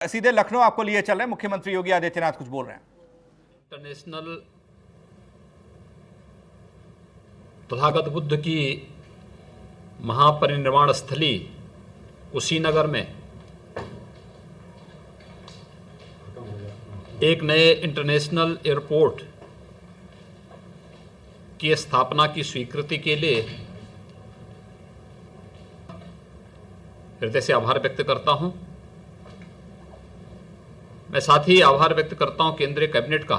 सीधे लखनऊ आपको लिए चल रहे हैं। मुख्यमंत्री योगी आदित्यनाथ कुछ बोल रहे हैं। इंटरनेशनल तथागत बुद्ध की महापरिनिर्वाण स्थली कुशीनगर में एक नए इंटरनेशनल एयरपोर्ट की स्थापना की स्वीकृति के लिए हृदय से आभार व्यक्त करता हूं। मैं साथ ही आभार व्यक्त करता हूं केंद्रीय कैबिनेट का,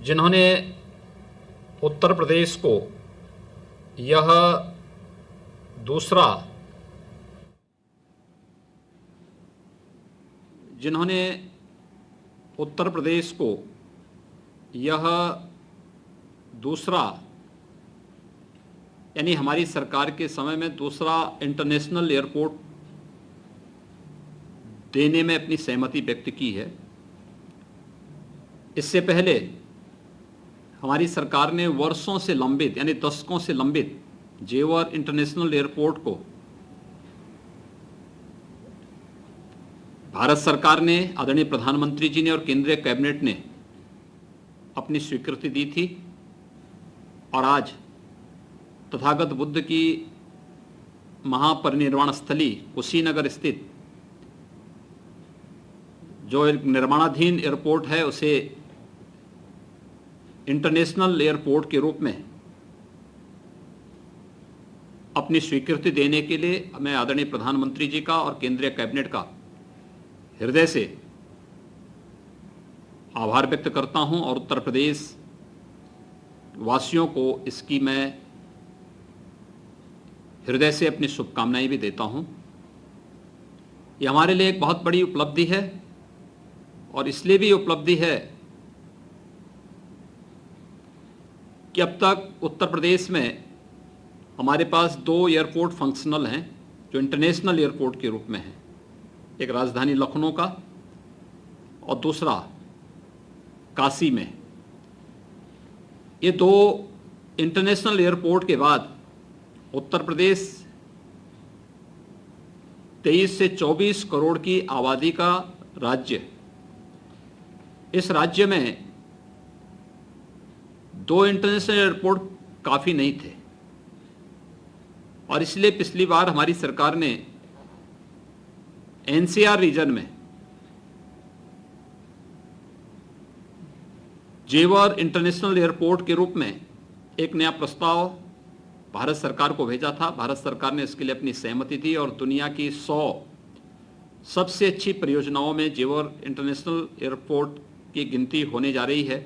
जिन्होंने उत्तर प्रदेश को यह दूसरा यानी हमारी सरकार के समय में दूसरा इंटरनेशनल एयरपोर्ट देने में अपनी सहमति व्यक्त की है। इससे पहले हमारी सरकार ने वर्षों से लंबित यानी दशकों से लंबित जेवर इंटरनेशनल एयरपोर्ट को भारत सरकार ने, आदरणीय प्रधानमंत्री जी ने और केंद्रीय कैबिनेट ने अपनी स्वीकृति दी थी। और आज तथागत बुद्ध की महापरिनिर्वाण स्थली कुशीनगर स्थित जो एक निर्माणाधीन एयरपोर्ट है, उसे इंटरनेशनल एयरपोर्ट के रूप में अपनी स्वीकृति देने के लिए मैं आदरणीय प्रधानमंत्री जी का और केंद्रीय कैबिनेट का हृदय से आभार व्यक्त करता हूं और उत्तर प्रदेश वासियों को इसकी मैं हृदय से अपनी शुभकामनाएं भी देता हूं। यह हमारे लिए एक बहुत बड़ी उपलब्धि है और इसलिए भी उपलब्धि है कि अब तक उत्तर प्रदेश में हमारे पास दो एयरपोर्ट फंक्शनल हैं जो इंटरनेशनल एयरपोर्ट के रूप में हैं। एक राजधानी लखनऊ का और दूसरा काशी में। ये दो इंटरनेशनल एयरपोर्ट के बाद उत्तर प्रदेश 23 से 24 करोड़ की आबादी का राज्य, इस राज्य में दो इंटरनेशनल एयरपोर्ट काफ़ी नहीं थे और इसलिए पिछली बार हमारी सरकार ने एनसीआर रीजन में जेवर इंटरनेशनल एयरपोर्ट के रूप में एक नया प्रस्ताव भारत सरकार को भेजा था। भारत सरकार ने इसके लिए अपनी सहमति दी और दुनिया की 100 सबसे अच्छी परियोजनाओं में जेवर इंटरनेशनल एयरपोर्ट की गिनती होने जा रही है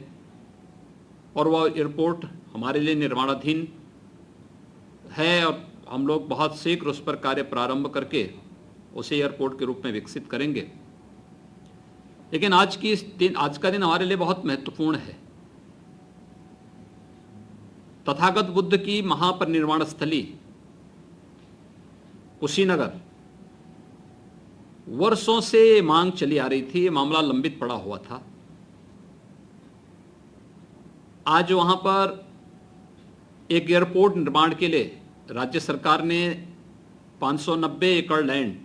और वह एयरपोर्ट हमारे लिए निर्माणाधीन है और हम लोग बहुत शीघ्र उस पर कार्य प्रारंभ करके उसे एयरपोर्ट के रूप में विकसित करेंगे। लेकिन आज का दिन हमारे लिए बहुत महत्वपूर्ण है। तथागत बुद्ध की महापरिनिर्वाण स्थली कुशीनगर, वर्षों से मांग चली आ रही थी, ये मामला लंबित पड़ा हुआ था। आज वहां पर एक एयरपोर्ट निर्माण के लिए राज्य सरकार ने 590 एकड़ लैंड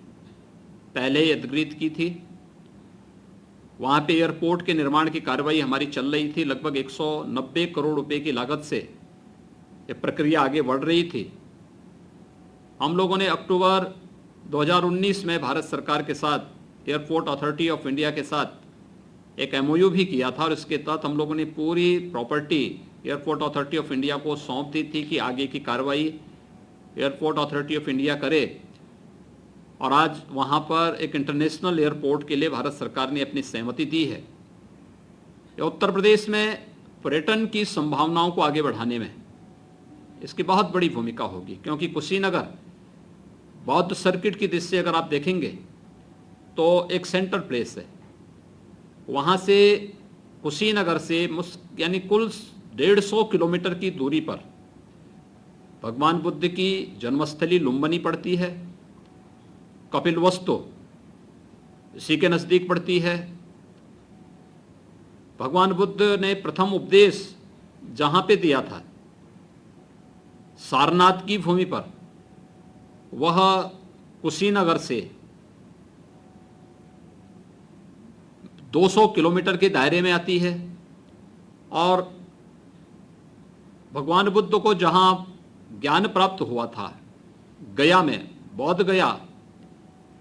पहले ही अधिग्रहित की थी। वहां पे एयरपोर्ट के निर्माण की कार्रवाई हमारी चल रही थी। लगभग 190 करोड़ रुपए की लागत से ये प्रक्रिया आगे बढ़ रही थी। हम लोगों ने अक्टूबर 2019 में भारत सरकार के साथ एयरपोर्ट अथॉरिटी ऑफ इंडिया के साथ एक एमओयू भी किया था और इसके तहत हम लोगों ने पूरी property airport authority of India को सौंप दी थी कि आगे की कार्रवाई एयरपोर्ट अथॉरिटी ऑफ इंडिया करे। और आज वहां पर एक इंटरनेशनल एयरपोर्ट के लिए भारत सरकार ने अपनी सहमति दी है। उत्तर प्रदेश में पर्यटन की संभावनाओं को आगे बढ़ाने में इसकी बहुत बड़ी भूमिका होगी, क्योंकि कुशीनगर बौद्ध सर्किट की दृष्टि से अगर आप देखेंगे तो एक सेंटर प्लेस है। वहाँ से कुशीनगर से यानी कुल 150 किलोमीटर की दूरी पर भगवान बुद्ध की जन्मस्थली लुम्बिनी पड़ती है, कपिलवस्तु इसी के नज़दीक पड़ती है। भगवान बुद्ध ने प्रथम उपदेश जहाँ पे दिया था सारनाथ की भूमि पर, वह कुशीनगर से 200 किलोमीटर के दायरे में आती है। और भगवान बुद्ध को जहाँ ज्ञान प्राप्त हुआ था, गया में, बौद्ध गया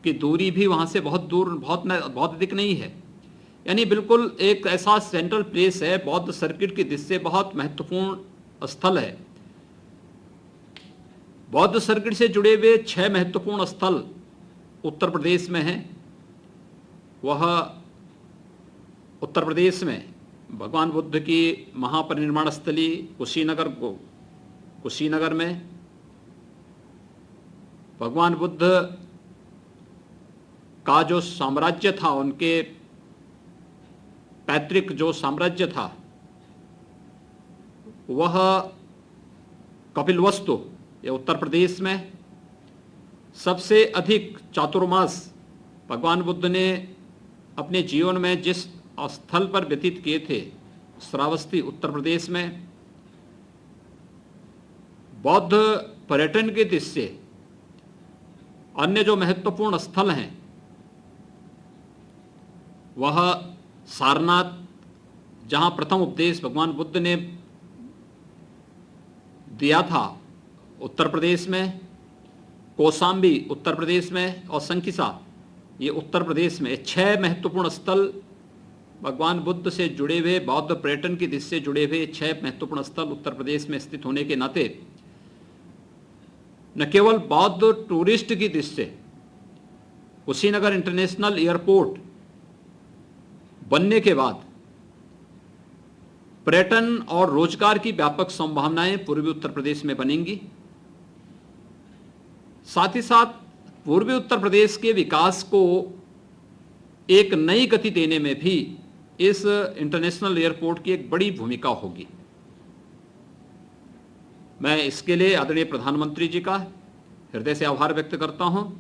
की दूरी भी वहाँ से बहुत दूर, बहुत अधिक नहीं है। यानी बिल्कुल एक ऐसा सेंट्रल प्लेस है, बौद्ध सर्किट की दृष्टि से बहुत महत्वपूर्ण स्थल है। बौद्ध सर्किट से जुड़े हुए 6 महत्वपूर्ण स्थल उत्तर प्रदेश में हैं। वह उत्तर प्रदेश में भगवान बुद्ध की महापरिनिर्वाण स्थली कुशीनगर में भगवान बुद्ध का जो साम्राज्य था, उनके पैतृक जो साम्राज्य था, वह कपिलवस्तु, ये उत्तर प्रदेश में सबसे अधिक चातुर्मास भगवान बुद्ध ने अपने जीवन में जिस स्थल पर व्यतीत किए थे, श्रावस्ती उत्तर प्रदेश में। बौद्ध पर्यटन के दृष्टि से अन्य जो महत्वपूर्ण स्थल हैं, वह सारनाथ, जहां प्रथम उपदेश भगवान बुद्ध ने दिया था, उत्तर प्रदेश में, कौशाम्बी उत्तर प्रदेश में, और संकिसा ये उत्तर प्रदेश में। 6 महत्वपूर्ण स्थल भगवान बुद्ध से जुड़े हुए, बौद्ध पर्यटन की दृष्टि से जुड़े हुए 6 महत्वपूर्ण स्थल उत्तर प्रदेश में स्थित होने के नाते न केवल बौद्ध टूरिस्ट की दृष्टि से कुशीनगर इंटरनेशनल एयरपोर्ट बनने के बाद पर्यटन और रोजगार की व्यापक संभावनाएं पूर्वी उत्तर प्रदेश में बनेंगी। साथ ही साथ पूर्वी उत्तर प्रदेश के विकास को एक नई गति देने में भी इस इंटरनेशनल एयरपोर्ट की एक बड़ी भूमिका होगी। मैं इसके लिए आदरणीय प्रधानमंत्री जी का हृदय से आभार व्यक्त करता हूं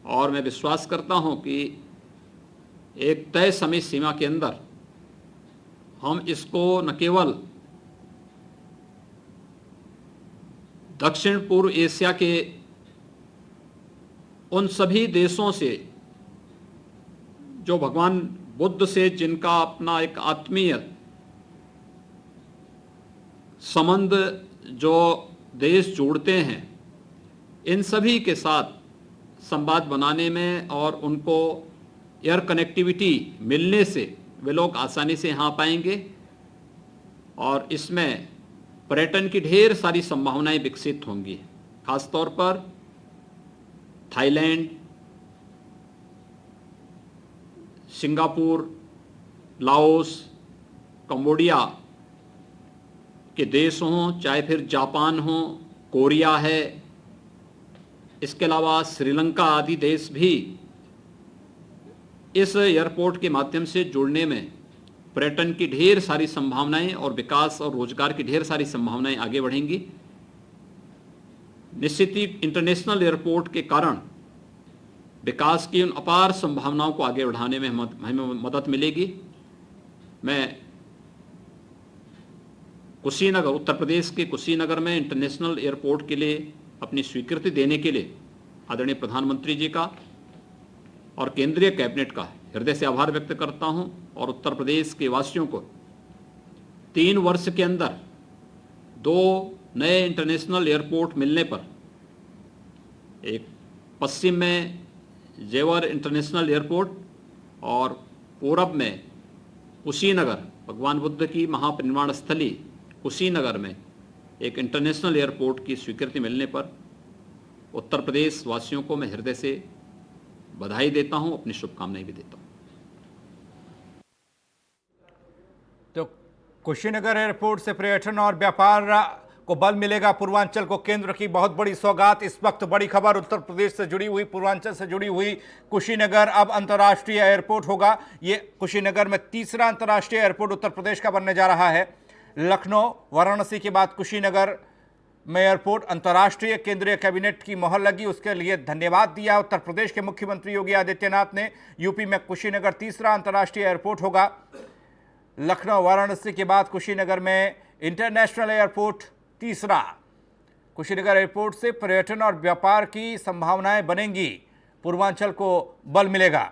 और मैं विश्वास करता हूं कि एक तय समय सीमा के अंदर हम इसको न केवल दक्षिण पूर्व एशिया के उन सभी देशों से जो भगवान बुद्ध से जिनका अपना एक आत्मीय संबंध जो देश जोड़ते हैं, इन सभी के साथ संवाद बनाने में और उनको एयर कनेक्टिविटी मिलने से वे लोग आसानी से यहाँ पाएंगे और इसमें पर्यटन की ढेर सारी संभावनाएं विकसित होंगी। खासतौर पर थाईलैंड, सिंगापुर, लाओस, कंबोडिया के देश हों, चाहे फिर जापान हो, कोरिया है, इसके अलावा श्रीलंका आदि देश भी इस एयरपोर्ट के माध्यम से जुड़ने में पर्यटन की ढेर सारी संभावनाएं और विकास और रोजगार की ढेर सारी संभावनाएं आगे बढ़ेंगी। निश्चित ही इंटरनेशनल एयरपोर्ट के कारण विकास की उन अपार संभावनाओं को आगे बढ़ाने में हमें मदद मिलेगी। मैं कुशीनगर, उत्तर प्रदेश के कुशीनगर में इंटरनेशनल एयरपोर्ट के लिए अपनी स्वीकृति देने के लिए आदरणीय प्रधानमंत्री जी का और केंद्रीय कैबिनेट का हृदय से आभार व्यक्त करता हूं और उत्तर प्रदेश के वासियों को 3 वर्ष के अंदर 2 नए इंटरनेशनल एयरपोर्ट मिलने पर, एक पश्चिम में जेवर इंटरनेशनल एयरपोर्ट और पूरब में कुशीनगर, भगवान बुद्ध की महापरिनिर्वाण स्थली कुशीनगर में एक इंटरनेशनल एयरपोर्ट की स्वीकृति मिलने पर उत्तर प्रदेश वासियों को मैं हृदय से बधाई देता हूं, अपनी शुभकामनाएं भी देता हूं। तो कुशीनगर एयरपोर्ट से पर्यटन और व्यापार को बल मिलेगा। पूर्वांचल को केंद्र की बहुत बड़ी सौगात। इस वक्त बड़ी खबर उत्तर प्रदेश से जुड़ी हुई, पूर्वांचल से जुड़ी हुई। कुशीनगर अब अंतर्राष्ट्रीय एयरपोर्ट होगा। ये कुशीनगर में तीसरा अंतर्राष्ट्रीय एयरपोर्ट उत्तर प्रदेश का बनने जा रहा है। लखनऊ, वाराणसी के बाद कुशीनगर में एयरपोर्ट अंतर्राष्ट्रीय। केंद्रीय कैबिनेट की मोहर लगी, उसके लिए धन्यवाद दिया उत्तर प्रदेश के मुख्यमंत्री योगी आदित्यनाथ ने। यूपी में कुशीनगर तीसरा अंतर्राष्ट्रीय एयरपोर्ट होगा। लखनऊ, वाराणसी के बाद कुशीनगर में इंटरनेशनल एयरपोर्ट तीसरा। कुशीनगर एयरपोर्ट से पर्यटन और व्यापार की संभावनाएं बनेंगी, पूर्वांचल को बल मिलेगा।